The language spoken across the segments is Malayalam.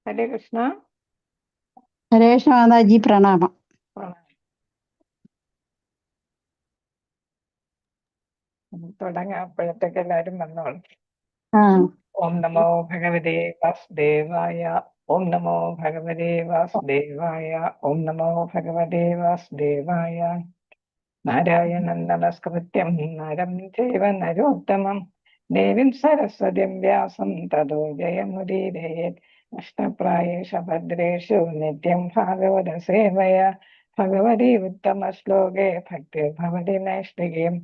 ഹരേ കൃഷ്ണ. ഹരേഷ് മാതാജി പ്രണാമം. തുടങ്ങാം. അപ്പോഴത്തേക്ക് എല്ലാരും വന്നോളും. ആ ഓം നമോ ഭഗവതേ വാസുദേവായ. ഓം നമോ ഭഗവതേ വാസുദേവായ. ഓം നമോ ഭഗവതേ വാസുദേവായ. നാരായണം നമസ്കൃത്യം നരം ചൈവ നരോത്തമം ദേവീം സരസ്വതിം വ്യാസം തതോ ജയമുദീരയേത്. നഷ്ടപ്രായേഷ ഭദ്രേഷു നിത്യം ഭാഗവത സേവയ. ഭഗവതി ഉത്തമ ശ്ലോകേ ഭക്തിർഭവതി നൈഷ്ഠികീം.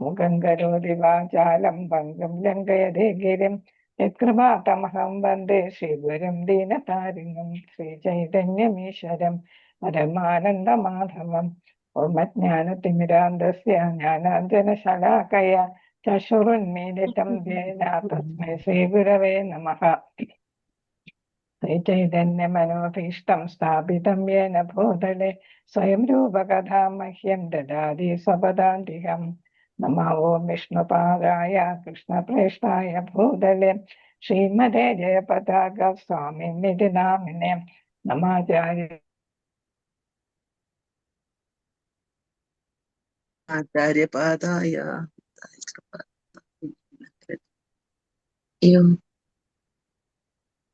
മുഖം കരോതി വാചാലം പങ്കും ലംഘയതേ ഗിരിം. യത്കൃപാതമഹം വന്ദേ ശ്രീഗുരും ദീനതാരിണം ശ്രീചൈതന്യമീശ്വരം പരമാനന്ദമാധവം. ഓമജ്ഞാനതിമിരാന്ധസ്യ ജ്ഞാനാഞ്ജനശലാകയ ചക്ഷുരുന്മീലിതം യേന തസ്മൈ ശ്രീഗുരവേ നമഃ. ശ്രീചൈതന്യമനോഭീഷ്ടം സ്ഥാപിതം യേന ഭൂതലെ സ്വയം രൂപകഥാ മഹ്യം ദദാതി സ്വപദാന്തികം. നമോ ഓം വിഷ്ണുപാദായ കൃഷ്ണപ്രേഷ്ഠായ ഭൂതലെ ശ്രീമതേ ജയപതാക സ്വാമിനിധി നാമിനെ നമാചാര്യ ആചാര്യപാദായ.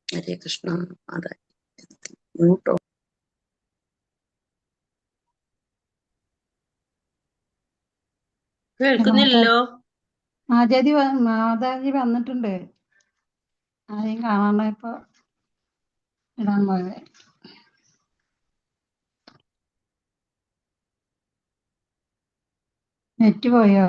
ഹരേ കൃഷ്ണ. കേൾക്കുന്നില്ലല്ലോ. മാതാജി വന്നിട്ടുണ്ട്. ആരെയും കാണാണ്ട് ഇപ്പൊ ഇടാൻ പോയത്. നെറ്റ് പോയോ?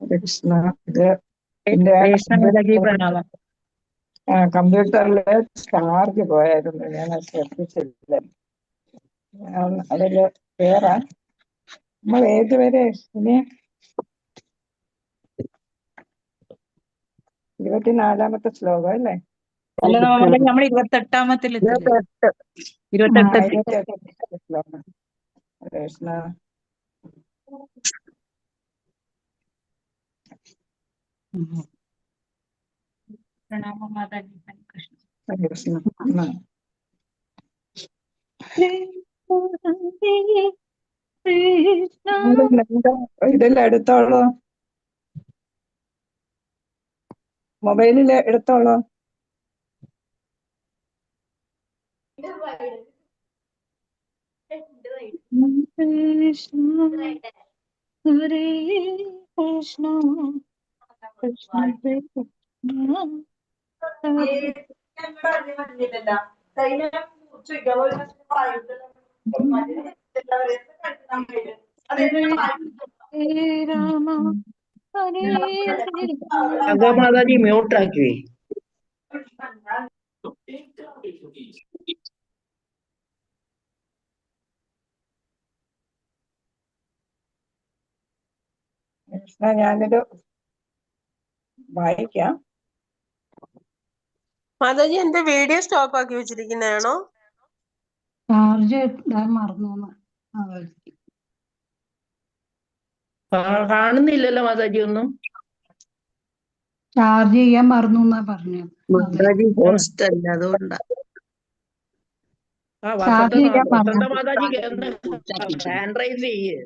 കൃഷ്ണ. ഇത് എന്റെ കമ്പ്യൂട്ടറില് ചാർജ് പോയായിരുന്നു, ഞാൻ ശ്രദ്ധിച്ചില്ല. അതില് വേറെ നമ്മൾ ഏതുവരെ ഇനി 24-ാമത്തെ ശ്ലോകം അല്ലേ? അല്ല, നമ്മൾ 28 ശ്ലോകം. കൃഷ്ണ. പ്രണാമം മാതാജി. കൃഷ്ണ. കൃഷ്ണ. ഇതെല്ലാം എടുത്തോളൂ, മൊബൈലില് എടുത്തോളൂ. ഹരേ കൃഷ്ണ കൃഷ്ണ രാമ ഹരേ മാതാജി മ്യൂട്ട് ആക്കി. കൃഷ്ണ, ഞാനിത് വായിക്കാം. മാതാജി, എന്റെ വീഡിയോ സ്റ്റോപ്പ് ആക്കി വെച്ചിരിക്കുന്നതാണോ? ചാർജ് ഇടാൻ മറന്നു. കാണുന്നില്ലല്ലോ മാതാജി ഒന്നും. ചാർജ് ചെയ്യാൻ മറന്നു എന്നാ പറഞ്ഞത്. മാതാജി ഹോസ്റ്റ് അല്ല, അതുകൊണ്ടാ. ചാർജ് ചെയ്യാൻ മറന്നു. മാതാജി ഹാൻഡ് റൈസ് ചെയ്യേ.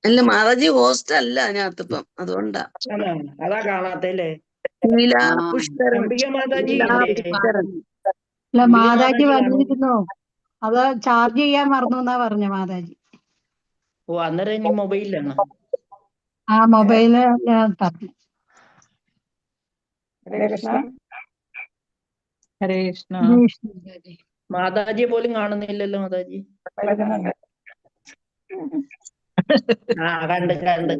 അല്ല, മാതാജി ഹോസ്റ്റ് അല്ല അതിനകത്തിപ്പം, അതുകൊണ്ടാ. അതാ കാണാത്തല്ലേ. മാതാജി അല്ല, മാതാജി വന്നിരുന്നു, അത് ചാർജ് ചെയ്യാൻ മറന്നു എന്നാ പറഞ്ഞ മാതാജി. ഓ, അന്നേരം ഇനി മൊബൈലിലാണ്. ആ മൊബൈല് പറഞ്ഞു. ഹരേ കൃഷ്ണ. ഹരേ കൃഷ്ണ. മാതാജിയെ പോലും കാണുന്നില്ലല്ലോ മാതാജി. വരുന്നുണ്ട്. ആ കണ്ട് കണ്ട്.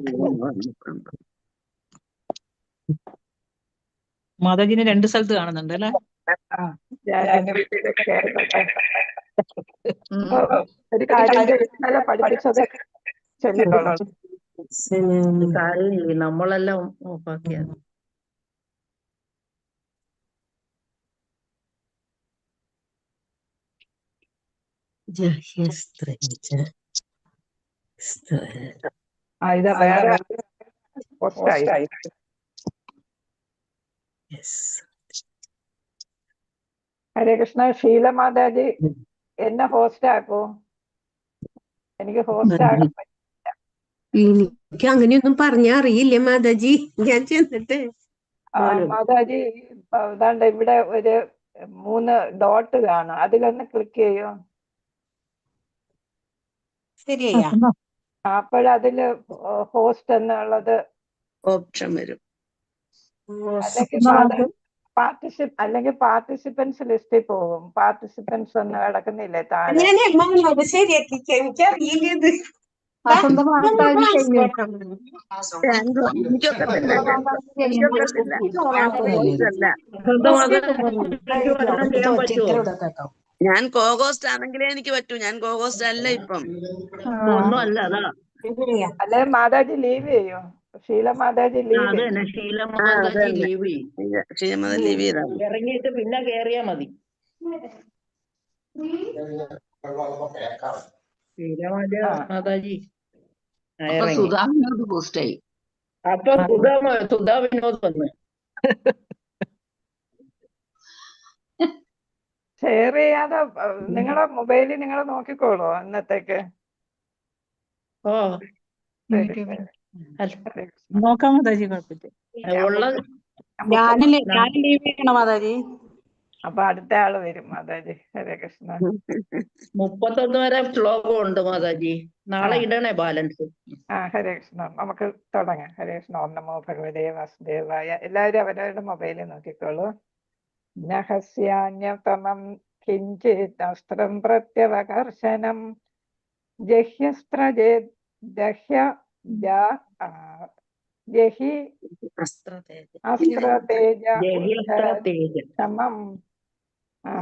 മാതാജിനെ 2 സ്ഥലത്ത് കാണുന്നുണ്ട് അല്ലെ? ഞാൻ വീട്ടിൽ കയറുന്നുണ്ട്. ഒരു കാര്യം ഇന്നലെ പഠിപ്പിച്ചത് ചൊല്ലിക്കോളൂ. കാര്യമില്ലേ, നമ്മളെല്ലാം ഓഫാക്കിയത്. ഇതാ വേറെ പോസ്റ്റായി. ഹരേ കൃഷ്ണ. ഷീല മാതാജി എന്നെ ഹോസ്റ്റ് ആക്കൂ. എനിക്ക് ഹോസ്റ്റ് ആകാൻ പറ്റില്ല. എനിക്ക് അങ്ങനെയൊന്നും പറഞ്ഞാ അറിയില്ല മാതാജി. ഞാൻ ചെന്നിട്ട് മാതാജി ഇതാണ്ട് ഇവിടെ ഒരു 3 ഡോട്ട് കാണും, അതിലൊന്ന് ക്ലിക്ക് ചെയ്യോ. ശരിയാ. അപ്പോഴതില് ഹോസ്റ്റ് എന്നുള്ളത് ഓപ്ഷൻ വരും. അല്ലെങ്കിൽ പാർട്ടിസിപ്പൻസ് ലിസ്റ്റിൽ പോകും. പാർട്ടിസിപ്പൻസ് ഒന്നും കിടക്കുന്നില്ലേ താഴെ. ഞാൻ ശരിയാക്കി. എനിക്കറിയില്ല ഇത്. ഞാൻ കോഗോസ്റ്റ് ആണെങ്കിലേ എനിക്ക് പറ്റൂ. ഞാൻ കോഗോസ്റ്റ് അല്ല ഇപ്പം. ഒന്നും അല്ല. അതാ അല്ലെ മാതാജി ലീവ് ചെയ്യോ. ഷീല മാതാജി ലീവ് അതന്നെ. ശീലമാതാജി ലീവ് ചെയ്യും. ഇറങ്ങിയിട്ട് പിന്നെ കേറിയാ മതി. മാതാജി സുധാവിനോട് പോസ്റ്റായി. അപ്പൊ സുധാ വിനോദ് വന്ന് ഷെയർ ചെയ്യാതെ നിങ്ങളെ മൊബൈലിൽ നിങ്ങൾ നോക്കിക്കോളൂ ഇന്നത്തേക്ക്. ഓ നോക്കാം മാതാജി, കുഴപ്പമില്ല. ഉള്ളത് ഞാൻ ലീവ് ചെയ്യണം മാതാജി. അപ്പൊ അടുത്ത ആള് വരും മാതാജി. ഹരേ കൃഷ്ണ. 31 വരെ ശ്ലോകം ഉണ്ട് മാതാജി. നാളെ ഇടണേ ബാലൻസ്. ഹരേ കൃഷ്ണ. നമുക്ക് തുടങ്ങാം. ഹരേ കൃഷ്ണ. ഓം നമോ ഭഗവതേ വാസുദേവായ. എല്ലാവരും അവരവരുടെ മൊബൈലിൽ നോക്കിക്കോളൂ. നഹസ്യാന്യതമം കിഞ്ചിത് അസ്ത്രം പ്രത്യവകർഷണം അസ്ത്രതേജം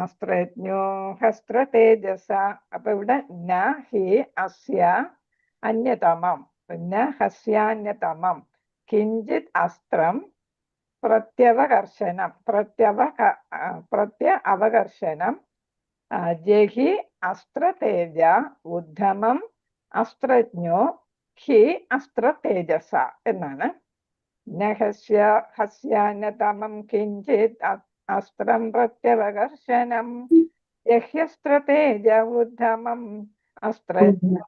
അസ്ത്രജ്ഞോ ഹസ്ത്രതേജസ. അപ്പൊ ഇവിടെ ന ഹി അസ്യ അന്യതമം, ന ഹസ്യാന്യതമം കിഞ്ചിത് അസ്ത്രം പ്രത്യവകർഷണം അവകർഷണം ജഹി അസ്ത്രതേജ ഉദ്ധമം അസ്ത്രജ്ഞോ ഹി അസ്ത്രതേജസ എന്നാണ്. ഹസ്യാന്യതമം കിഞ്ചിത് അസ്ത്രം പ്രത്യവകർഷണം യഹ്യസ്ത്രതേജ ഉദ്ധമം അസ്ത്രജ്ഞോ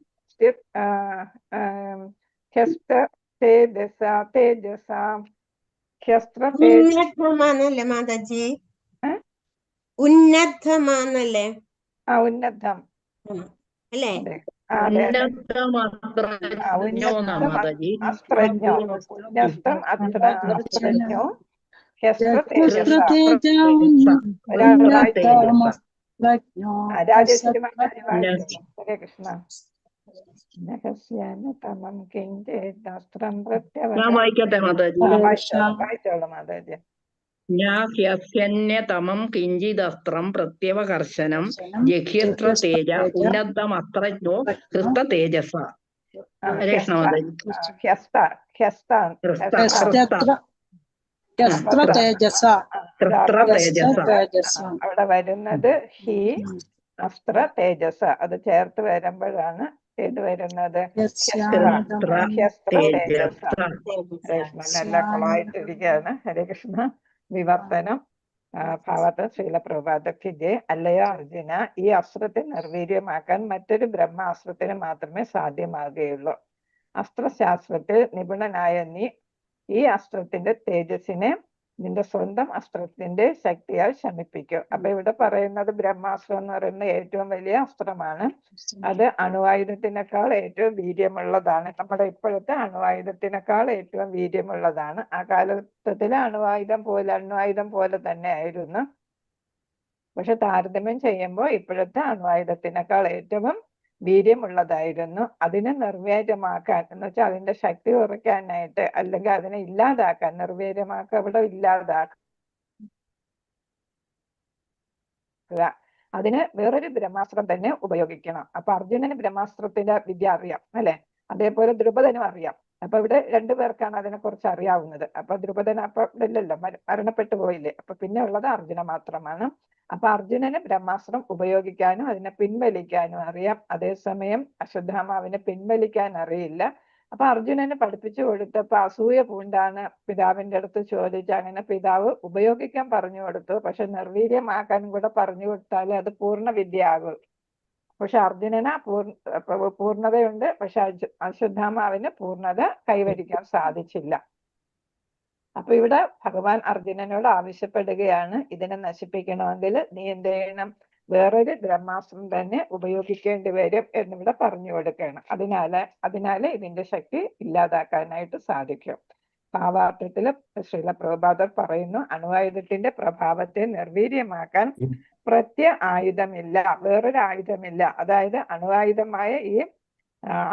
തേജസ. ഉന്നതമാണല്ലേ മാതാജി? ഉന്നതമാണല്ലേ? ഉന്നതം അല്ലേ? ഉന്നതം അസ്ത്രജ്ഞോ ഉന്നതം അസ്ത്രജ്ഞോ രാജേശ്വരി മാതാജി വായിച്ചു. ഹരേ കൃഷ്ണ. ഞാൻ വായിക്കട്ടെ മാതാജി. വായിച്ചോളൂ മാതാജി. ന്യാഹ്യന്യതമം കിഞ്ചിദസ്ത്രം പ്രത്യവകർഷനം ജഹ്യസ്ത്ര തേജ ഉന്നതമസ്ത്രജ്ഞോ ഹൃസ്ത തേജസ. ഹരേ കൃഷ്ണ മാതാജി. അവിടെ വരുന്നത് ഹി അസ്ത്ര തേജസ. അത് ചേർത്ത് വരുമ്പോഴാണ് ഇത് വരുന്നത് എല്ലാം കൊളായിട്ടിരിക്കുകയാണ്. ഹരേ കൃഷ്ണ. വിവർത്തനം ഭാവത്ത് ശ്രീലപ്രഭാതക്ക് ജെ. അല്ലയോ അർജുന, ഈ അസ്ത്രത്തെ നിർവീര്യമാക്കാൻ മറ്റൊരു ബ്രഹ്മാസ്ത്രത്തിന് മാത്രമേ സാധ്യമാകുകയുള്ളൂ. അസ്ത്രശാസ്ത്രത്തിൽ നിപുണനായ നീ ഈ അസ്ത്രത്തിന്റെ തേജസ്സിനെ നിന്റെ സ്വന്തം അസ്ത്രത്തിന്റെ ശക്തിയാൽ ശമിപ്പിക്കും. അപ്പൊ ഇവിടെ പറയുന്നത് ബ്രഹ്മാസ്ത്രം എന്ന് പറയുന്ന ഏറ്റവും വലിയ അസ്ത്രമാണ്. അത് അണുവായുധത്തിനേക്കാൾ ഏറ്റവും വീര്യമുള്ളതാണ്. നമ്മുടെ ഇപ്പോഴത്തെ അണുവായുധത്തിനേക്കാൾ ഏറ്റവും വീര്യമുള്ളതാണ്. ആ കാലഘട്ടത്തിലെ അണുവായുധം പോലെ തന്നെ ആയിരുന്നു. പക്ഷെ താരതമ്യം ചെയ്യുമ്പോൾ ഇപ്പോഴത്തെ അണുവായുധത്തിനേക്കാൾ ഏറ്റവും വീര്യമുള്ളതായിരുന്നു. അതിനെ നിർവീര്യമാക്കാൻ എന്ന് വെച്ചാൽ അതിന്റെ ശക്തി കുറയ്ക്കാനായിട്ട്, അല്ലെങ്കിൽ അതിനെ ഇല്ലാതാക്കാൻ, നിർവീര്യമാക്കുക അവിടെ ഇല്ലാതാക്കുക, അതിന് വേറൊരു ബ്രഹ്മാസ്ത്രം തന്നെ ഉപയോഗിക്കണം. അപ്പൊ അർജുനന് ബ്രഹ്മാസ്ത്രത്തിന്റെ വിദ്യ അറിയാം അല്ലെ, അതേപോലെ ദ്രുപദനും അറിയാം. അപ്പൊ ഇവിടെ രണ്ടുപേർക്കാണ് അതിനെ കുറിച്ച് അറിയാവുന്നത്. അപ്പൊ ദ്രുപദൻ അപ്പൊ ഇവിടെ ഇല്ലല്ലോ, മരണപ്പെട്ടു പോയില്ലേ. അപ്പൊ പിന്നെ ഉള്ളത് അർജുന മാത്രമാണ്. അപ്പൊ അർജുനന് ബ്രഹ്മാസ്ത്രം ഉപയോഗിക്കാനും അതിനെ പിൻവലിക്കാനും അറിയാം. അതേസമയം അശ്വത്ഥാമാവിനെ പിൻവലിക്കാൻ അറിയില്ല. അപ്പൊ അർജുനന് പഠിപ്പിച്ചു കൊടുത്തപ്പോ അസൂയ പൂണ്ടാണ് പിതാവിന്റെ അടുത്ത് ചോദിച്ച് അങ്ങനെ പിതാവ് ഉപയോഗിക്കാൻ പറഞ്ഞു കൊടുത്തു. പക്ഷെ നിർവീര്യമാക്കാനും കൂടെ പറഞ്ഞു കൊടുത്താലേ അത് പൂർണ്ണ വിദ്യ ആകൂ. പക്ഷെ അർജുനന് പൂർണ്ണതയുണ്ട്, പക്ഷെ അശ്വത്ഥാമാവിന് പൂർണ്ണത കൈവരിക്കാൻ സാധിച്ചില്ല. അപ്പൊ ഇവിടെ ഭഗവാൻ അർജുനനോട് ആവശ്യപ്പെടുകയാണ്, ഇതിനെ നശിപ്പിക്കണമെങ്കിൽ നീ എന്ത് ചെയ്യണം, വേറൊരു ബ്രഹ്മാസ്ത്രം തന്നെ ഉപയോഗിക്കേണ്ടി വരും എന്നിവിടെ പറഞ്ഞു കൊടുക്കണം. അതിനാല് ഇതിന്റെ ശക്തി ഇല്ലാതാക്കാനായിട്ട് സാധിക്കും. ഭാവാർത്ഥത്തില് ശ്രീല പ്രഭുപാദർ പറയുന്നു, അണുവായുധത്തിന്റെ പ്രഭാവത്തെ നിർവീര്യമാക്കാൻ ആയുധമില്ല, വേറൊരു ആയുധമില്ല. അതായത് അണുവായുധമായ ഈ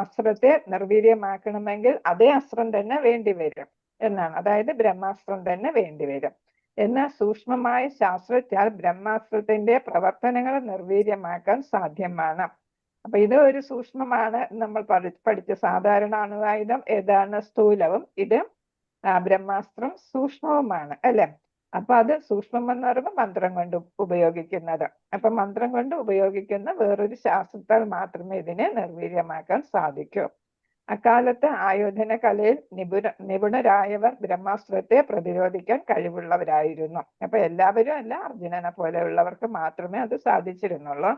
അസ്ത്രത്തെ നിർവീര്യമാക്കണമെങ്കിൽ അതേ അസ്ത്രം തന്നെ വേണ്ടിവരും എന്നാണ്. അതായത് ബ്രഹ്മാസ്ത്രം തന്നെ വേണ്ടിവരും. എന്നാൽ സൂക്ഷ്മമായ ശാസ്ത്രത്താൽ ബ്രഹ്മാസ്ത്രത്തിന്റെ പ്രവർത്തനങ്ങൾ നിർവീര്യമാക്കാൻ സാധ്യമാണ്. അപ്പൊ ഇത് ഒരു സൂക്ഷ്മമാണ് നമ്മൾ പഠിച്ച. സാധാരണ അണുവായുധം ഏതാണ്, സ്ഥൂലവും. ഇത് ബ്രഹ്മാസ്ത്രം സൂക്ഷ്മവുമാണ് അല്ലെ. അപ്പൊ അത് സൂക്ഷ്മം എന്ന് പറയുമ്പോൾ മന്ത്രം കൊണ്ട് ഉപയോഗിക്കുന്നത്. അപ്പൊ മന്ത്രം കൊണ്ട് ഉപയോഗിക്കുന്ന വേറൊരു ശാസ്ത്രത്താൽ മാത്രമേ ഇതിനെ നിർവീര്യമാക്കാൻ സാധിക്കൂ. അക്കാലത്ത് ആയോധന കലയിൽ നിപുണരായവർ ബ്രഹ്മാസ്ത്രത്തെ പ്രതിരോധിക്കാൻ കഴിവുള്ളവരായിരുന്നു. അപ്പൊ എല്ലാവരും അല്ല, അർജുനനെ പോലെയുള്ളവർക്ക് മാത്രമേ അത് സാധിച്ചിരുന്നുള്ളൂ.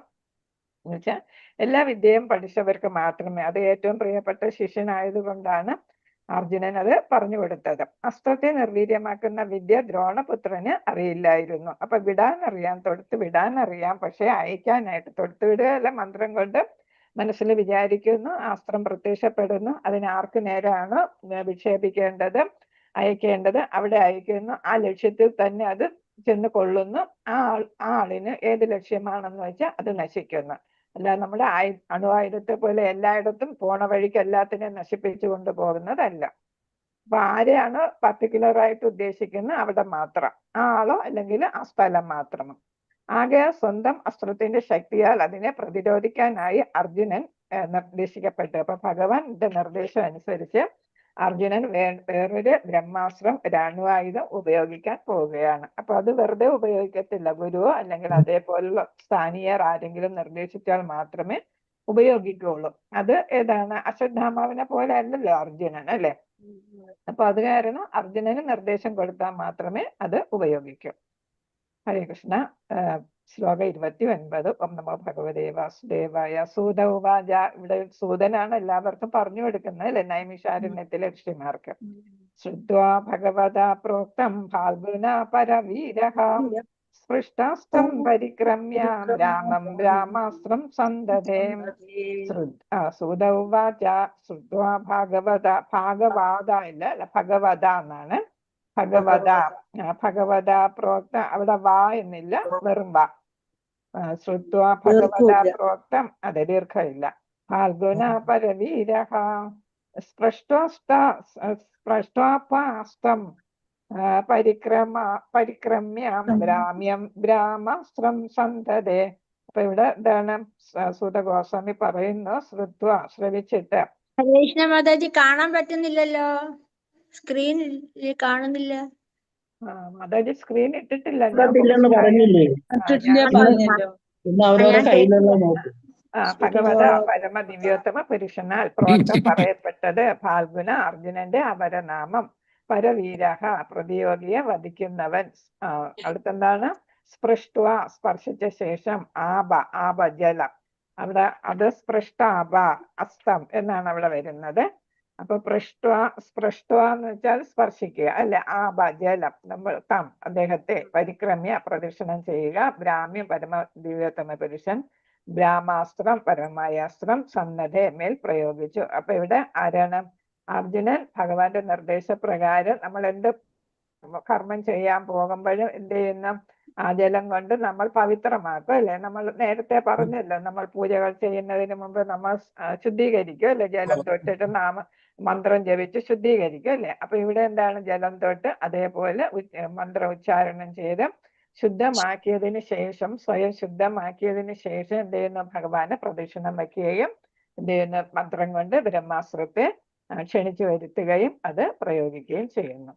എന്നുവെച്ചാൽ എല്ലാ വിദ്യയും പഠിച്ചവർക്ക് മാത്രമേ. അത് ഏറ്റവും പ്രിയപ്പെട്ട ശിഷ്യനായതുകൊണ്ടാണ് അർജുനൻ അത് പറഞ്ഞു കൊടുത്തത്. അസ്ത്രത്തെ നിർവീര്യമാക്കുന്ന വിദ്യ ദ്രോണപുത്രന് അറിയില്ലായിരുന്നു. അപ്പൊ തൊടുത്ത് വിടാനറിയാം, പക്ഷെ അയക്കാനായിട്ട്, തൊടുത്തു വിടുകയല്ല, മന്ത്രം കൊണ്ട് മനസ്സിൽ വിചാരിക്കുന്നു, അസ്ത്രം പ്രത്യക്ഷപ്പെടുന്നു, അതിന് ആർക്ക് നേരാണ് വിക്ഷേപിക്കേണ്ടത്, അയക്കേണ്ടത് അവിടെ അയക്കുന്നു. ആ ലക്ഷ്യത്തിൽ തന്നെ അത് ചെന്ന് കൊള്ളുന്നു. ആ ആളിന് ഏത് ലക്ഷ്യമാണെന്ന് വെച്ചാൽ അത് നശിക്കുന്നു. അല്ല നമ്മുടെ അണുവായുധത്തെ പോലെ എല്ലായിടത്തും പോണ വഴിക്ക് എല്ലാത്തിനെയും നശിപ്പിച്ചു കൊണ്ടുപോകുന്നതല്ല. അപ്പൊ ആരെയാണ് പർട്ടിക്കുലറായിട്ട് ഉദ്ദേശിക്കുന്നത് അവിടെ മാത്രം, ആ ആളോ അല്ലെങ്കിൽ ആ സ്ഥലം മാത്രമോ. ആകെ സ്വന്തം അസ്ത്രത്തിന്റെ ശക്തിയാൽ അതിനെ പ്രതിരോധിക്കാനായി അർജുനൻ നിർദ്ദേശിക്കപ്പെട്ടു. അപ്പൊ ഭഗവാന്റെ നിർദ്ദേശം അനുസരിച്ച് അർജുനൻ വേറൊരു ബ്രഹ്മാസ്ത്രം, അണുവായുധം ഉപയോഗിക്കാൻ പോവുകയാണ്. അപ്പൊ അത് വെറുതെ ഉപയോഗിക്കത്തില്ല. ഗുരുവോ അല്ലെങ്കിൽ അതേപോലുള്ള സ്ഥാനീയർ ആരെങ്കിലും നിർദ്ദേശിച്ചാൽ മാത്രമേ ഉപയോഗിക്കുള്ളൂ. അത് ഏതാണ്, അശ്വത്ഥാമാവിനെ പോലെ അല്ലല്ലോ അർജുനൻ അല്ലെ. അപ്പൊ അത് കാരണം അർജുനന് നിർദ്ദേശം കൊടുത്താൽ മാത്രമേ അത് ഉപയോഗിക്കൂ. ഹരേ കൃഷ്ണ. ശ്ലോകം 29. ഓം നമോ ഭഗവതേ വാസുദേവായ. സൂത ഉവാച. ഇവിടെ സൂതനാണ് എല്ലാവർക്കും പറഞ്ഞു കൊടുക്കുന്നത് അല്ലെ, നൈമിഷാരണ്യത്തിലെ ഋഷിമാർക്ക്. ശ്രുത്വാ ഭഗവതാ പ്രോക്തം ഫാൽഗുന പരവീരഃ സ്പൃഷ്ടാസ്ത്രം പരിക്രമ്യ രാമം രാമാസ്ത്രം സന്തതേ. സൂത ഉവാച. ശ്രുത്വാ ഭാഗവത ഇല്ല, ഭഗവത എന്നാണ്. ഭഗവത പ്രോക്ത, അവിടെ വാ എന്നില്ല, വെറും വാ. ശ്രുത്വാ ഭഗവത പ്രോക്തം, അതെ ദീർഘമില്ല. ഫാൽഗുന പരവീരഃ സ്പൃഷ്ടാസ്ത്രം പരിക്രമ്യ ബ്രാഹ്മാസ്ത്രം സന്തതേ. അപ്പൊ ഇവിടെ എന്താണ് സൂത ഗോസ്വാമി പറയുന്നു, ശ്രവിച്ചിട്ട്. ഹരേകൃഷ്ണ മാതാജി കാണാൻ പറ്റുന്നില്ലല്ലോ, സ്ക്രീനിൽ കാണുന്നില്ല. മാതാജി സ്ക്രീൻ ഇട്ടിട്ടില്ല. പറഞ്ഞില്ലേ, പറഞ്ഞല്ലോ. പിന്നെ അവരവരുടെ കയ്യിലുള്ള നോക്കും. ഭഗവത പരമ ദിവ്യോത്തമ പുരുഷനാൽ പ്രോക്തം പറയപ്പെട്ടത് ഫാൽഗുന, അർജുനന്റെ അപരനാമം. പരവീരഹ, പ്രതിയോഗിയെ വധിക്കുന്നവൻ. അടുത്തെന്താണ്, സ്പൃഷ്ട്വ, സ്പർശിച്ച ശേഷം, ആപ ജലം. അവിടെ അത് സ്പൃഷ്ടാപ, അസ്തം എന്നാണ് അവിടെ വരുന്നത്. അപ്പൊ സ്പൃഷ്ട എന്ന് വെച്ചാൽ സ്പർശിക്കുക അല്ലെ. ജലം നമ്മൾ അദ്ദേഹത്തെ പരിക്രമ്യ പ്രദക്ഷിണം ചെയ്യുക. ബ്രാഹ്മ്യ പരമ ദിവ്യോത്തമ പുരുഷൻ ബ്രാഹ്മാസ്ത്രം പരമമായ അസ്ത്രം സന്നദ്ധ മേൽ പ്രയോഗിച്ചു. അപ്പൊ ഇവിടെ ആരാണ്? അർജുനൻ ഭഗവാന്റെ നിർദ്ദേശപ്രകാരം നമ്മൾ എന്ത് കർമ്മം ചെയ്യാൻ പോകുമ്പോഴും എന്ത് ചെയ്യുന്ന ആ ജലം കൊണ്ട് നമ്മൾ പവിത്രമാക്കും അല്ലെ. നമ്മൾ നേരത്തെ പറഞ്ഞല്ലോ, നമ്മൾ പൂജകൾ ചെയ്യുന്നതിന് മുമ്പ് നമ്മൾ ശുദ്ധീകരിക്കും അല്ലെ. ജലം തൊട്ടിട്ട് മന്ത്രം ജപിച്ച് ശുദ്ധീകരിക്കും അല്ലെ. അപ്പൊ ഇവിടെ എന്താണ്? ജലം തൊട്ട് അതേപോലെ മന്ത്രം ഉച്ചാരണം ചെയ്ത് ശുദ്ധമാക്കിയതിന് ശേഷം, സ്വയം ശുദ്ധമാക്കിയതിന് ശേഷം എന്ത് ചെയ്യുന്നു? ഭഗവാനെ പ്രദക്ഷിണം വയ്ക്കുകയും എന്ത് ചെയ്യുന്നു? മന്ത്രം കൊണ്ട് ബ്രഹ്മാസ്ത്രത്തെ ക്ഷണിച്ചു വരുത്തുകയും അത് പ്രയോഗിക്കുകയും ചെയ്യുന്നു.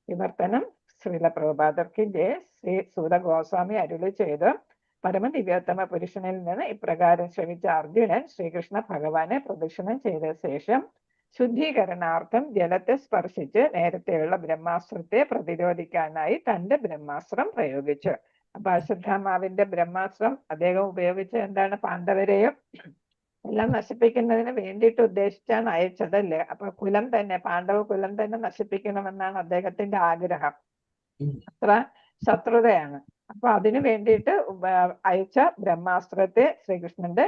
വിവർത്തനം. ശ്രീല പ്രഭുപാദർക്ക് ശ്രീ സൂത ഗോസ്വാമി അരുളി ചെയ്ത് പരമദിവ്യോത്തമ പുരുഷനിൽ നിന്ന് ഇപ്രകാരം ശ്രമിച്ച അർജുനൻ ശ്രീകൃഷ്ണ ഭഗവാനെ പ്രദക്ഷിണം ചെയ്ത ശേഷം ശുദ്ധീകരണാർത്ഥം ജലത്തെ സ്പർശിച്ച് നേരത്തെയുള്ള ബ്രഹ്മാസ്ത്രത്തെ പ്രതിരോധിക്കാനായി തന്റെ ബ്രഹ്മാസ്ത്രം പ്രയോഗിച്ചു. അപ്പൊ അശ്വത്ഥാമാവിന്റെ ബ്രഹ്മാസ്ത്രം അദ്ദേഹം ഉപയോഗിച്ച് എന്താണ്? പാണ്ഡവരെയും എല്ലാം നശിപ്പിക്കുന്നതിന് വേണ്ടിയിട്ട് ഉദ്ദേശിച്ചാണ് അയച്ചതല്ലേ. അപ്പൊ കുലം തന്നെ, പാണ്ഡവ കുലം തന്നെ നശിപ്പിക്കണമെന്നാണ് അദ്ദേഹത്തിന്റെ ആഗ്രഹം. അത്ര ശത്രുതയാണ്. അപ്പൊ അതിനു വേണ്ടിയിട്ട് അയച്ച ബ്രഹ്മാസ്ത്രത്തെ ശ്രീകൃഷ്ണന്റെ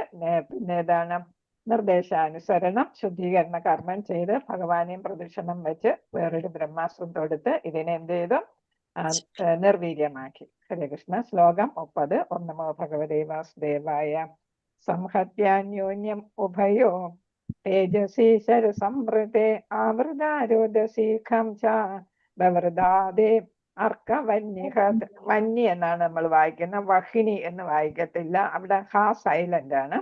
പിന്നെ ഏതാണ്? നിർദ്ദേശാനുസരണം ശുദ്ധീകരണ കർമ്മം ചെയ്ത് ഭഗവാനെയും പ്രദക്ഷിണം വെച്ച് വേറൊരു ബ്രഹ്മാസ്ത്രം തൊടുത്ത് ഇതിനെ എന്ത് ചെയ്തു? നിർവീര്യമാക്കി. ഹരേ കൃഷ്ണ. ശ്ലോകം 30. ഓം നമോ ഭഗവതേ വാസുദേവായ. സംഹത്യാന്യോന്യം ഉഭയോ തേജസി ശരസംവൃതേ ആവൃതാരോദസീഖം ച ബവൃതാദേ വന്നി എന്നാണ് നമ്മൾ വായിക്കുന്നത്. വഹിനി എന്ന് വായിക്കത്തില്ല. അവിടെ ഹാ സൈലന്റ് ആണ്.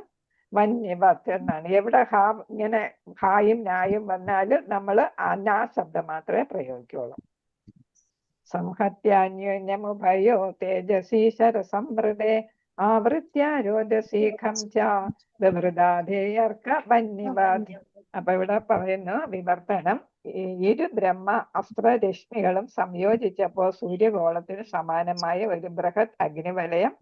വന്യവത് എന്നാണ്. എവിടെ ഹാ ഇങ്ങനെ ഹായും നായും വന്നാലും നമ്മൾ നാ ശബ്ദം മാത്രമേ പ്രയോഗിക്കുള്ളൂ. സംഹത്യാന്യോന്യമുഭയോ തേജസി ശരസംവൃതേ ആവൃത്യാരോദസീഖം ച ബവൃതാധേയർക്ക വന്യവത്. അപ്പൊ ഇവിടെ പറയുന്നു വിവർത്തനം. ഇരു ബ്രഹ്മ അസ്ത്രരശ്മികളും സംയോജിച്ചപ്പോൾ സൂര്യഗോളത്തിന് സമാനമായ ഒരു ബൃഹത് അഗ്നിവലയം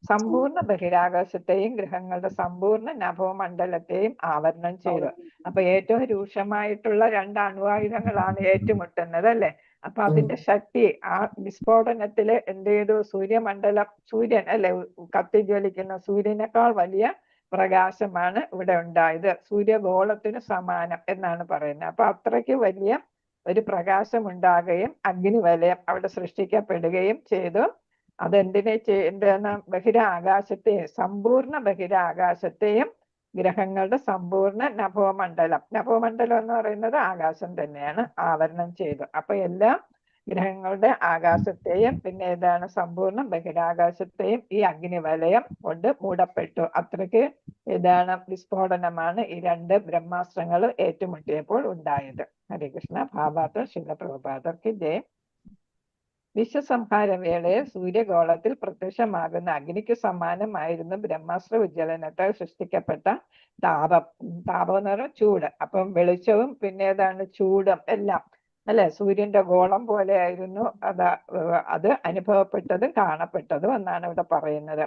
സമ്പൂർണ്ണ ബഹിരാകാശത്തെയും ഗ്രഹങ്ങളുടെ സമ്പൂർണ്ണ നഭോമണ്ഡലത്തെയും ആവരണം ചെയ്തു. അപ്പൊ ഏറ്റവും രൂക്ഷമായിട്ടുള്ള രണ്ട് അണുവായുധങ്ങളാണ് ഏറ്റുമുട്ടുന്നത് അല്ലെ. അപ്പൊ അതിന്റെ ശക്തി ആ വിസ്ഫോടനത്തില് എന്ത് ചെയ്തു? സൂര്യൻ അല്ലെ, കത്തിജ്വലിക്കുന്ന സൂര്യനേക്കാൾ വലിയ പ്രകാശമാണ് ഇവിടെ ഉണ്ടായത്. സൂര്യഗോളത്തിന് സമാനം എന്നാണ് പറയുന്നത്. അപ്പൊ അത്രയ്ക്ക് വലിയ ഒരു പ്രകാശം ഉണ്ടാകുകയും അഗ്നിവലയം അവിടെ സൃഷ്ടിക്കപ്പെടുകയും ചെയ്തു. എന്താണ്? ബഹിരാകാശത്തെയും സമ്പൂർണ്ണ ബഹിരാകാശത്തെയും ഗ്രഹങ്ങളുടെ സമ്പൂർണ്ണ നഭോമണ്ഡലം എന്ന് പറയുന്നത് ആകാശം തന്നെയാണ്, ആവരണം ചെയ്തു. അപ്പൊ എല്ലാ ഗ്രഹങ്ങളുടെ ആകാശത്തെയും പിന്നെ ഏതാണ്? സമ്പൂർണ്ണ ബഹിരാകാശത്തെയും ഈ അഗ്നിവലയം കൊണ്ട് മൂടപ്പെട്ടു. അത്രയ്ക്ക് ഏതാണ്? വിസ്ഫോടനമാണ് ഈ രണ്ട് ബ്രഹ്മാസ്ത്രങ്ങൾ ഏറ്റുമുട്ടിയപ്പോൾ ഉണ്ടായത്. ഹരേ കൃഷ്ണ. ഭാവാർത്ഥം. ശില പ്രഭുപാദർക്ക് ജയം. വിശ്വസംഹാര വേളയിൽ സൂര്യഗോളത്തിൽ പ്രത്യക്ഷമാകുന്ന അഗ്നിക്ക് സമാനമായിരുന്നു ബ്രഹ്മാസ്ത്ര ഉജ്ജ്വലനത്താൽ സൃഷ്ടിക്കപ്പെട്ട താപം എന്ന് പറഞ്ഞാൽ ചൂട്. അപ്പം വെളിച്ചവും പിന്നെ ഏതാണ്? ചൂടും എല്ലാം അല്ലെ സൂര്യന്റെ ഗോളം പോലെ ആയിരുന്നു അത് അനുഭവപ്പെട്ടതും കാണപ്പെട്ടതും എന്നാണ് ഇവിടെ പറയുന്നത്.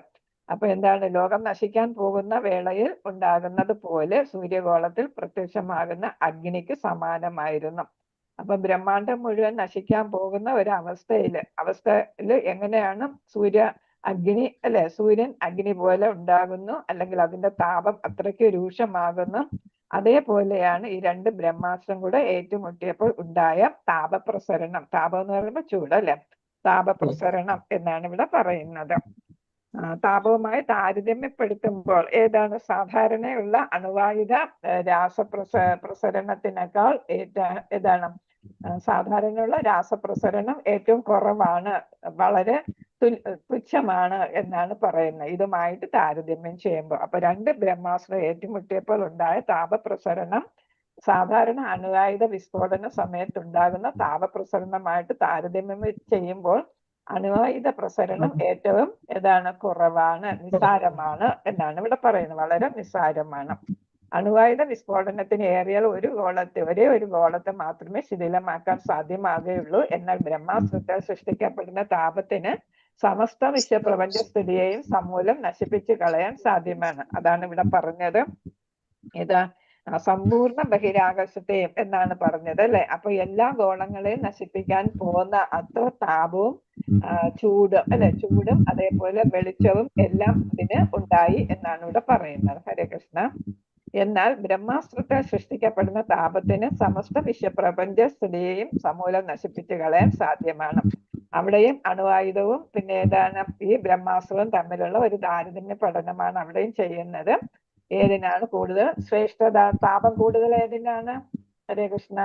അപ്പൊ എന്താണ്? ലോകം നശിക്കാൻ പോകുന്ന വേളയിൽ ഉണ്ടാകുന്നത് പോലെ സൂര്യഗോളത്തിൽ പ്രത്യക്ഷമാകുന്ന അഗ്നിക്ക് സമാനമായിരുന്നു. അപ്പൊ ബ്രഹ്മാണ്ടം മുഴുവൻ നശിക്കാൻ പോകുന്ന ഒരു അവസ്ഥയില് എങ്ങനെയാണ് സൂര്യൻ അഗ്നി പോലെ ഉണ്ടാകുന്നു, അല്ലെങ്കിൽ അതിന്റെ താപം അത്രയ്ക്ക് രൂക്ഷമാകുന്നു. അതേപോലെയാണ് ഈ രണ്ട് ബ്രഹ്മാസ്ത്രം കൂടെ ഏറ്റുമുട്ടിയപ്പോൾ ഉണ്ടായ താപപ്രസരണം. താപം എന്ന് പറയുമ്പോൾ ചൂട് അല്ലെ. താപപ്രസരണം എന്നാണ് ഇവിടെ പറയുന്നത്. താപവുമായി താരതമ്യപ്പെടുത്തുമ്പോൾ ഏതാണ്? സാധാരണയുള്ള അണുവായുധ പ്രസരണത്തിനേക്കാൾ ഏതാണ്? സാധാരണയുള്ള രാസപ്രസരണം ഏറ്റവും കുറവാണ്, വളരെ തുച്ഛമാണ് എന്നാണ് പറയുന്നത് ഇതുമായിട്ട് താരതമ്യം ചെയ്യുമ്പോൾ. അപ്പൊ രണ്ട് ബ്രഹ്മാസ്ത്രം ഏറ്റുമുട്ടിയപ്പോൾ ഉണ്ടായ താപപ്രസരണം സാധാരണ അണുവായുധ വിസ്ഫോടന സമയത്തുണ്ടാകുന്ന താപപ്രസരണമായിട്ട് താരതമ്യം ചെയ്യുമ്പോൾ അണുവായുധ പ്രസരണം ഏറ്റവും കുറവാണ്, നിസ്സാരമാണ് എന്നാണ് ഇവിടെ പറയുന്നത്. വളരെ നിസ്സാരമാണ്. അണുവായുധ വിസ്ഫോടനത്തിന് ഏറിയാൽ ഒരേ ഒരു ഗോളത്തെ മാത്രമേ ശിഥിലമാക്കാൻ സാധ്യമാകുകയുള്ളൂ. എന്നാൽ ബ്രഹ്മാസ്ത്രത്താൽ സൃഷ്ടിക്കപ്പെടുന്ന താപത്തിന് സമസ്ത വിശ്വപ്രപഞ്ചസ്ഥിതിയെയും സമൂലം നശിപ്പിച്ചു കളയാൻ സാധ്യമാണ്. അതാണ് ഇവിടെ പറഞ്ഞത്. സമ്പൂർണ്ണ ബഹിരാകാശത്തെയും എന്നാണ് പറഞ്ഞത് അല്ലെ. അപ്പൊ എല്ലാ ഗോളങ്ങളെയും നശിപ്പിക്കാൻ പോകുന്ന അത്ര താപവും ചൂടും അല്ലെ, ചൂടും അതേപോലെ വെളിച്ചവും എല്ലാം ഇതിന് ഉണ്ടായി എന്നാണ് ഇവിടെ പറയുന്നത്. ഹരേ കൃഷ്ണ. എന്നാൽ ബ്രഹ്മാസ്ത്രത്താൽ സൃഷ്ടിക്കപ്പെടുന്ന താപത്തിന് സമസ്ത വിശ്വപ്രപഞ്ച സ്ഥിതിയെയും സമൂലം നശിപ്പിച്ചു കളയാൻ സാധ്യമാണ്. അവിടെയും അണുവായുധവും പിന്നെ ഏതാണ് ഈ ബ്രഹ്മാസ്ത്രവും തമ്മിലുള്ള ഒരു താരതമ്യ പഠനമാണ് അവിടെയും ചെയ്യുന്നത്. ഏതിനാണ് കൂടുതൽ ശ്രേഷ്ഠത, താപം കൂടുതൽ ഏതിനാണ്? ഹരേ കൃഷ്ണ.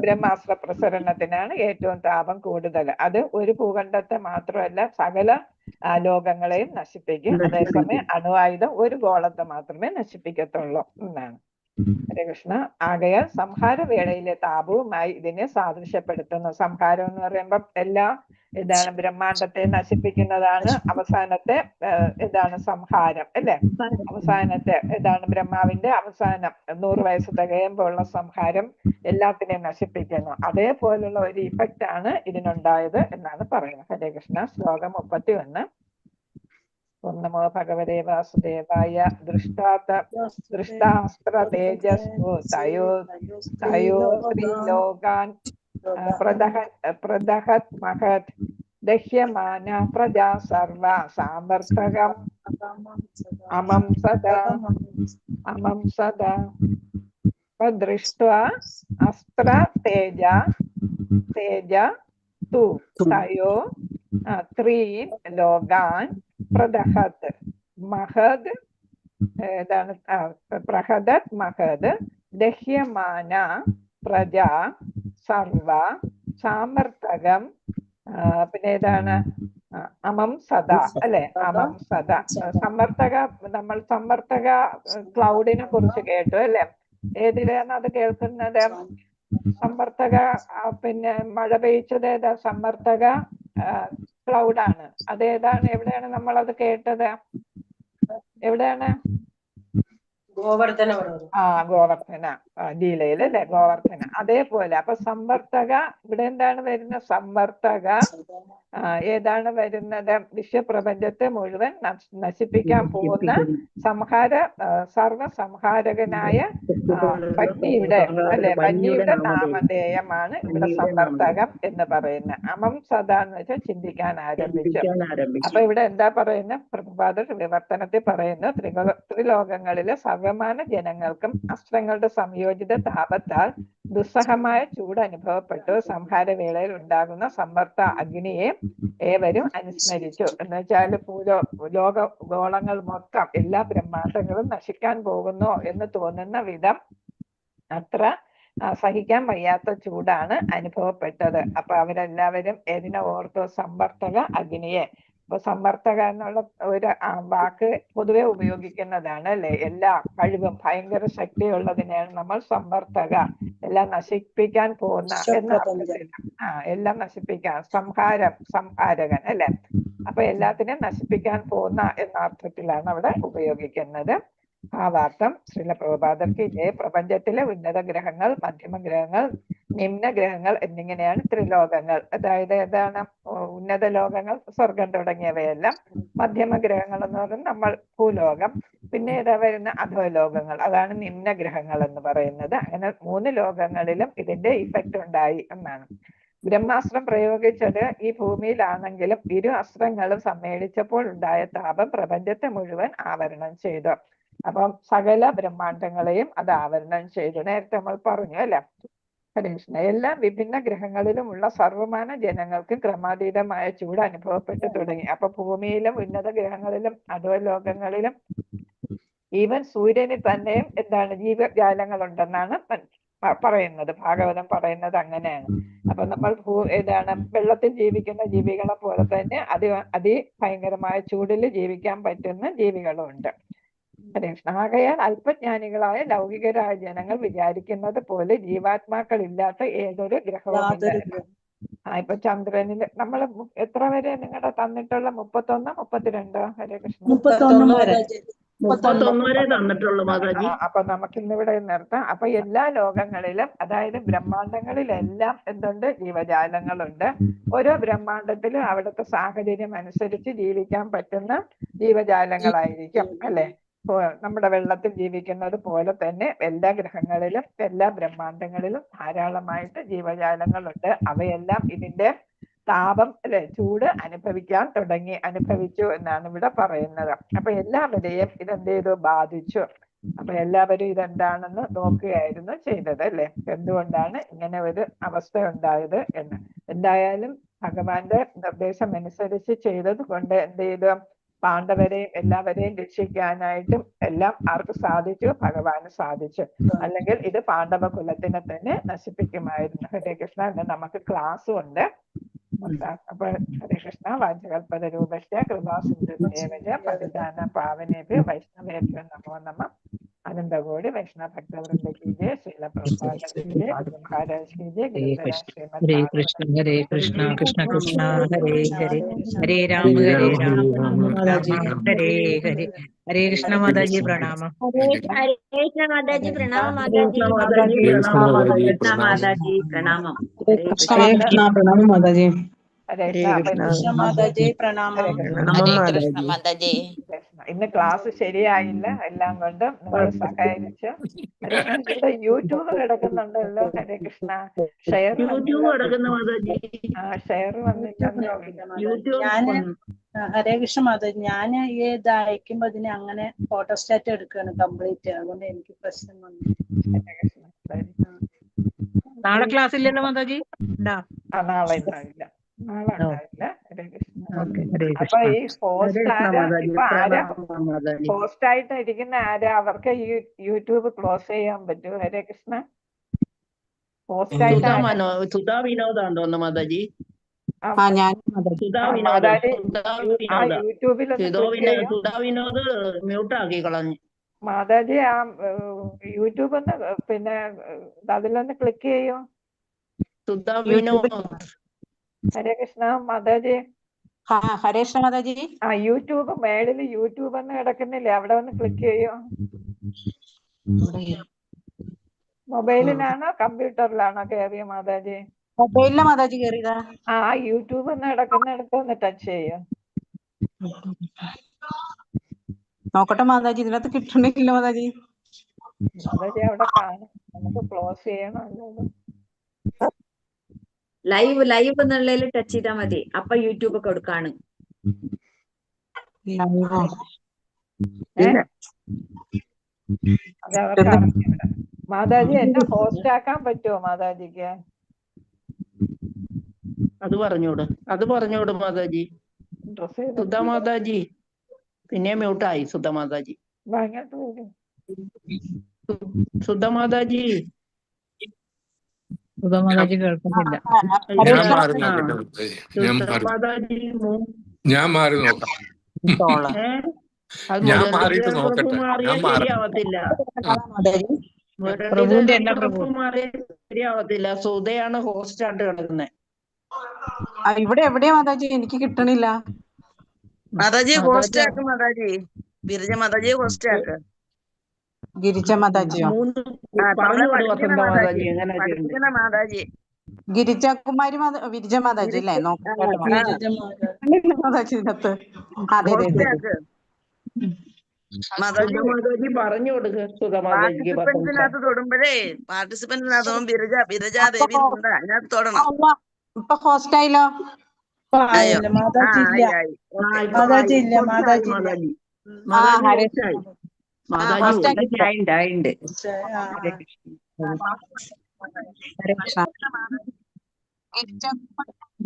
ബ്രഹ്മാസ്ത്ര പ്രസരണത്തിനാണ് ഏറ്റവും താപം കൂടുതൽ. അത് ഒരു ഭൂഖണ്ഡത്തെ മാത്രമല്ല സകല ലോകങ്ങളെയും നശിപ്പിക്കും. അതേസമയം അണുവായുധം ഒരു ഗോളത്തെ മാത്രമേ നശിപ്പിക്കത്തുള്ളൂ എന്നാണ്. ഹരേ കൃഷ്ണ. ആകയാൽ സംഹാരവേളയിലെ താപവുമായി ഇതിനെ സാദൃശ്യപ്പെടുത്തുന്നു. സംഹാരം എന്ന് പറയുമ്പോൾ എല്ലാ ഇതാണ് ബ്രഹ്മാണ്ടത്തെ നശിപ്പിക്കുന്നതാണ് അവസാനത്തെ ഇതാണ് സംഹാരം അല്ലെ. അവസാനത്തെ ഇതാണ് ബ്രഹ്മാവിന്റെ അവസാനം 100 വയസ്സ് തികയുമ്പോൾ ഉള്ള സംഹാരം എല്ലാത്തിനെയും നശിപ്പിക്കുന്നു. അതേപോലുള്ള ഒരു ഇഫക്റ്റ് ആണ് ഇതിനുണ്ടായത് എന്നാണ് പറയുന്നത്. ഹരേ കൃഷ്ണ. ശ്ലോകം 31. ഓം നമോ ഭഗവതേ വാസുദേവായ. ദൃഷ്ടാസ്ത്ര തേജസ്സു തയോ ത്രിലോകാൻ പ്രദഹത് മഹത് ദഹ്യമാന പ്രജാ സർവ സാമർത്ഥകം അമം സദാ ദൃഷ്ട്വാ അസ്ത്ര തേജ തു തയോ ത്രീൻ ലോകാൻ പ്രദഹത് മഹത് പ്രഹദത് മഹത് ദഹ്യമാന പ്രജാ സർവ സാമർത്ഥകം പിന്നെ ഏതാണ് അമം സദാ അല്ലെ. അമം സദാ നമ്മൾ സമ്മർത്തക ക്ലൗഡിനെ കുറിച്ച് കേട്ടു അല്ലെ. ഏതിലാണ് അത് കേൾക്കുന്നത്? സമ്മർത്തക പിന്നെ മഴ പെയ്ച്ചത് ഏതാ? സമ്മർത്തക ക്ലൗഡാണ്. അതേതാണ്? എവിടെയാണ് നമ്മൾ അത് കേട്ടത്? എവിടെയാണ്? ഗോവർദ്ധന ലീലയിൽ അല്ലെ, ഗോവർദ്ധന. അതേപോലെ അപ്പൊ സമ്പർത്തക ഇവിടെ എന്താണ് വരുന്നത്? സമ്പർത്തക ഏതാണ് വരുന്നത്? വിശ്വപ്രപഞ്ചത്തെ മുഴുവൻ നശിപ്പിക്കാൻ പോകുന്ന സർവസംഹാരകനായ പത്നിയുടെ അല്ലെ, പത്നിയുടെ നാമധേയമാണ് ഇവിടെ സമ്പർത്തകം എന്ന് പറയുന്നത്. അമം സദാ എന്ന് വെച്ചാൽ ചിന്തിക്കാൻ ആരംഭിച്ചു. അപ്പൊ ഇവിടെ എന്താ പറയുന്നത്? പ്രഭുപാദർ വിവർത്തനത്തിൽ പറയുന്നു, ത്രിലോകങ്ങളിലെ സർവമാന ജനങ്ങൾക്കും അസ്ത്രങ്ങളുടെ സംയോജിത താപത്താൽ ദുസ്സഹമായ ചൂട് അനുഭവപ്പെട്ടു. സംഹാരവേളയിൽ ഉണ്ടാകുന്ന സമ്പർത്ത അഗ്നിയെ ഏവരും അനുസ്മരിച്ചു. എന്ന് വെച്ചാൽ ലോക ഗോളങ്ങൾ മൊത്തം എല്ലാ ബ്രഹ്മാണ്ടങ്ങളും നശിക്കാൻ പോകുന്നു എന്ന് തോന്നുന്ന വിധം അത്ര സഹിക്കാൻ വയ്യാത്ത ചൂടാണ് അനുഭവപ്പെട്ടത്. അപ്പൊ അവരെല്ലാവരും ഏതിനെ ഓർത്തോ? സമ്പർത്തക അഗ്നിയെ. അപ്പൊ സമ്പർത്തക എന്നുള്ള ഒരു വാക്ക് പൊതുവെ ഉപയോഗിക്കുന്നതാണ് അല്ലെ. എല്ലാ കഴിവും ഭയങ്കര ശക്തിയുള്ളതിനെയാണ് നമ്മൾ സമ്പർത്തക, എല്ലാം നശിപ്പിക്കാൻ പോകുന്ന എന്ന അർത്ഥത്തിൽ. എല്ലാം നശിപ്പിക്കാൻ സംഹാരകൻ അല്ലെ. അപ്പൊ എല്ലാത്തിനെയും നശിപ്പിക്കാൻ പോകുന്ന എന്ന അർത്ഥത്തിലാണ് അവിടെ ഉപയോഗിക്കുന്നത്. ഭാവാർത്ഥം ശ്രീല പ്രഭുപാദർക്ക് ഇതേ പ്രപഞ്ചത്തിലെ ഉന്നത ഗ്രഹങ്ങൾ, മധ്യമ ഗ്രഹങ്ങൾ, നിമ്ന ഗ്രഹങ്ങൾ എന്നിങ്ങനെയാണ് ത്രിലോകങ്ങൾ. അതായത് ഏതാണ്? ഉന്നത ലോകങ്ങൾ സ്വർഗം തുടങ്ങിയവയെല്ലാം. മധ്യമ ഗ്രഹങ്ങൾ എന്ന് പറയുന്നത് നമ്മൾ ഭൂലോകം. പിന്നെ ഏതാ വരുന്ന? അധോലോകങ്ങൾ, അതാണ് നിമ്ന ഗ്രഹങ്ങൾ എന്ന് പറയുന്നത്. അങ്ങനെ 3 ലോകങ്ങളിലും ഇതിന്റെ ഇഫക്റ്റ് ഉണ്ടായി എന്നാണ്. ബ്രഹ്മാസ്ത്രം പ്രയോഗിച്ചത് ഈ ഭൂമിയിലാണെങ്കിലും 2 അസ്ത്രങ്ങളും സമ്മേളിച്ചപ്പോൾ ഉണ്ടായ താപം പ്രപഞ്ചത്തെ മുഴുവൻ ആവരണം ചെയ്തു. അപ്പം സകല ബ്രഹ്മാണ്ടങ്ങളെയും അത് ആവരണം ചെയ്തു. നേരത്തെ നമ്മൾ പറഞ്ഞു അല്ലെ. കൃഷ്ണ. എല്ലാ വിഭിന്ന ഗ്രഹങ്ങളിലുമുള്ള സർവമാന ജനങ്ങൾക്ക് ക്രമാതീതമായ ചൂട് അനുഭവപ്പെട്ടു തുടങ്ങി. അപ്പൊ ഭൂമിയിലും ഉന്നത ഗ്രഹങ്ങളിലും അധോലോകങ്ങളിലും ഈവൻ സൂര്യനിൽ തന്നെയും എന്താണ് ജീവജാലങ്ങൾ ഉണ്ടെന്നാണ് പറയുന്നത്. ഭാഗവതം പറയുന്നത് അങ്ങനെയാണ്. അപ്പൊ നമ്മൾ ഏതാണ് വെള്ളത്തിൽ ജീവിക്കുന്ന ജീവികളെ പോലെ തന്നെ അതിഭയങ്കരമായ ചൂടിൽ ജീവിക്കാൻ പറ്റുന്ന ജീവികളും ഉണ്ട്. ആകയാൽ അല്പജ്ഞാനികളായ ലൗകികരായ ജനങ്ങൾ വിചാരിക്കുന്നത് പോലെ ജീവാത്മാക്കൾ ഇല്ലാത്ത ഏതൊരു ഗ്രഹവുമില്ല. ഇപ്പൊ ചന്ദ്രനില് നമ്മൾ എത്ര വരെ നിങ്ങളുടെ തന്നിട്ടുള്ള 31, 32? ഹരേ കൃഷ്ണ. 31 വരെ തന്നിട്ടുള്ളൂ മാതാജി. അപ്പൊ നമുക്ക് ഇന്നിവിടെ നിർത്താം. അപ്പൊ എല്ലാ ലോകങ്ങളിലും അതായത് ബ്രഹ്മാണ്ടങ്ങളിലെല്ലാം എന്തുണ്ട്? ജീവജാലങ്ങളുണ്ട്. ഓരോ ബ്രഹ്മാണ്ടത്തിലും അവിടുത്തെ സാഹചര്യം അനുസരിച്ച് ജീവിക്കാൻ പറ്റുന്ന ജീവജാലങ്ങളായിരിക്കും അല്ലെ. നമ്മുടെ വെള്ളത്തിൽ ജീവിക്കുന്നത് പോലെ തന്നെ എല്ലാ ഗ്രഹങ്ങളിലും എല്ലാ ബ്രഹ്മാണ്ടങ്ങളിലും ധാരാളമായിട്ട് ജീവജാലങ്ങളുണ്ട്. അവയെല്ലാം ഇതിന്റെ താപം അല്ലെ ചൂട് അനുഭവിച്ചു എന്നാണ് ഇവിടെ പറയുന്നത്. അപ്പൊ എല്ലാവരെയും ഇതെന്ത് ചെയ്തു ബാധിച്ചു. അപ്പൊ എല്ലാവരും ഇതെന്താണെന്ന് നോക്കുകയായിരുന്നു ചെയ്തത് അല്ലെ. എന്തുകൊണ്ടാണ് ഇങ്ങനെ ഒരു അവസ്ഥ ഉണ്ടായത് എന്ന്. എന്തായാലും ഭഗവാന്റെ നിർദ്ദേശം അനുസരിച്ച് ചെയ്തത് കൊണ്ട് എന്ത് ചെയ്തു, പാണ്ഡവരെയും എല്ലാവരെയും രക്ഷിക്കാനായിട്ടും എല്ലാം ആർക്ക് സാധിച്ചു, ഭഗവാന് സാധിച്ചു. അല്ലെങ്കിൽ ഇത് പാണ്ഡവ കുലത്തിനെ തന്നെ നശിപ്പിക്കുമായിരുന്നു. ഹരേ കൃഷ്ണ. ഇന്ന് നമുക്ക് ക്ലാസ്സും ഉണ്ട്. അപ്പൊ ഹരേ കൃഷ്ണ. വാചകൽപത രൂപശ്ച കൃപാസിന്ധുദേവജ പതിദാന പാവനേഭ്യോ വൈഷ്ണവേഭ്യോ നമോ നമഃ. അനന്തകോടി വൈഷ്ണവ ഭക്തവൃന്ദ കി ജയ. ശ്രീല പ്രഭുപാദ കി ജയ. ഗുരു മഹാരാജ് കി ജയ. ഗുരുദേവ ശ്രീമദ് ഹരേ കൃഷ്ണ കൃഷ്ണ കൃഷ്ണ ഹരേ ഹരേ ഹരേ രാമ ഹരേ ഹരേ. ഹരേ കൃഷ്ണ മാതാജി പ്രണാമം. ഹരേ കൃഷ്ണ മാതാജി പ്രണാമം. മാതാജി മാതാജി പ്രണാമം. പ്രണാമം മാതാജി. ഹരേ കൃഷ്ണ മാതാജി പ്രണാമം. മാതാജി. ഇന്ന് ക്ലാസ് ശരിയായില്ല. എല്ലാം കൊണ്ടും നിങ്ങൾ സഹകരിച്ചു. ഇവിടെ യൂട്യൂബ് കിടക്കുന്നുണ്ടല്ലോ. ഹരേ കൃഷ്ണ. ഷെയർ യൂട്യൂബ് കിടക്കുന്ന മാതാജി. ഷെയർ വന്നിട്ടുണ്ടോ? ഞാന് ഹരേ കൃഷ്ണ മാതാജി, ഞാൻ ഇത് അയക്കുമ്പോ അതിന് അങ്ങനെ ഫോട്ടോസ്റ്റാറ്റ് എടുക്കുകയാണ് കംപ്ലീറ്റ്. അതുകൊണ്ട് എനിക്ക് പ്രശ്നം വന്നു. ഹരേ കൃഷ്ണ. നാളെ ക്ലാസ് ഇല്ലല്ലോ മാതാജി? ഉണ്ടാ? നാളെ ഉണ്ടാവില്ല. നാളെ ഉണ്ടാവില്ല. ഹരേ കൃഷ്ണ. ഹരേ അപ്പൊ ഈ മാതാജി. ഹോസ്റ്റ് ആയിട്ട് ഇരിക്കുന്ന ആരാ, അവർക്ക് ഈ യൂട്യൂബ് ക്ലോസ് ചെയ്യാൻ പറ്റുമോ? ഹരേ കൃഷ്ണ. ഹോസ്റ്റ് ആയിട്ട് സുധാ വിനോദാണ് തോന്നുന്നു മാതാജി. സുധാ മാതാജി വിനോദ. യൂട്യൂബിൽ സുധാ വിനോദ് മ്യൂട്ട് ആക്കി കളഞ്ഞു. മാതാജി ആ യൂട്യൂബ് ഒന്ന് പിന്നെ അതിലൊന്ന് ക്ലിക്ക് ചെയ്യോ? സുധാ വിനോദ്. ഹരേ കൃഷ്ണ. മാതാജി ഹരേ കൃഷ്ണ മാതാജി. ആ യൂട്യൂബ് മേളില് യൂട്യൂബ് എന്ന് കിടക്കുന്നില്ലേ, അവിടെ ഒന്ന് ക്ലിക്ക് ചെയ്യോ? മൊബൈലിലാണോ കമ്പ്യൂട്ടറിലാണോ കയറിയ മാതാജി? മൊബൈലിലെ മാതാജി കയറിയതാ. ആ യൂട്യൂബ് എന്ന് കിടക്കുന്നിടത്ത് ഒന്ന് ടച്ച് ചെയ്യോ? നോക്കട്ടെ മാതാജി, ഇതിനകത്ത് കിട്ടണില്ല മാതാജി. മാതാജി അവിടെ കാണും. നമുക്ക് ക്ലോസ് ചെയ്യണമല്ലോ. ലൈവ് എന്നുള്ളതിൽ ടച്ച് ചെയ്താൽ മതി. അപ്പൊ യൂട്യൂബ് ഒക്കെ കൊടുക്കാണ്. അത് അവർക്ക് അറിഞ്ഞൂടാ. മാതാജി എന്നെ ഹോസ്റ്റ് ആക്കാൻ പറ്റുമോ മാതാജിക്ക്? അത് പറഞ്ഞോട് മാതാജി. സുധാ മാതാജി പിന്നെ മ്യൂട്ടായി. സുധാ മാതാജി. സുധാ മാതാജി. സുധാമാതാജി കേൾക്കുന്നില്ല. ഞാൻ മാറി നോക്കാം. ശരിയാവത്തില്ല. ശരിയാവത്തില്ല. സുധയാണ് ഹോസ്റ്റ് ആയിട്ട് കിടക്കുന്നത്. ഇവിടെ എവിടെയാ മാതാജി? എനിക്ക് കിട്ടണില്ല. മാതാജി ഹോസ്റ്റ് ആക്ക്. മാതാജി വിരജ മാതാജി ഹോസ്റ്റ് ആക്ക്. ഗിരിജ മാതാജിയോ? മാതാജി ഗിരിജകുമാരി വിരിജ മാതാജി അല്ലേ? മാതാജി ഇതിനകത്ത്. അതെ മാതാജി പറഞ്ഞു കൊടുക്കുക. പാർട്ടിസിപ്പൻസിനകത്ത് തൊടുമ്പോഴേ പാർട്ടിസിപ്പൻസിനകത്ത് വിരജാദേവി അതിനകത്ത് തൊടണം. ഇപ്പൊ ഹോസ്റ്റ് ആയില്ലോ.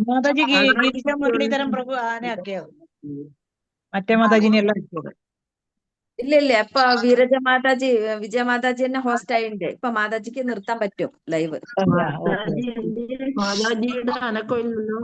മാതാജി ഗിരിജ മുരളീധരൻ പ്രഭു ആനയാക്കിയോ? മറ്റേ മാതാജിനെ എല്ലാം ഇല്ല ഇപ്പൊ വിജയ മാതാജി തന്നെ ഹോസ്റ്റ് ആയിട്ടുണ്ട്. ഇപ്പൊ മാതാജിക്ക് നിർത്താൻ പറ്റും ലൈവ്. മാതാജിയുടെ അനക്കമില്ലല്ലോ.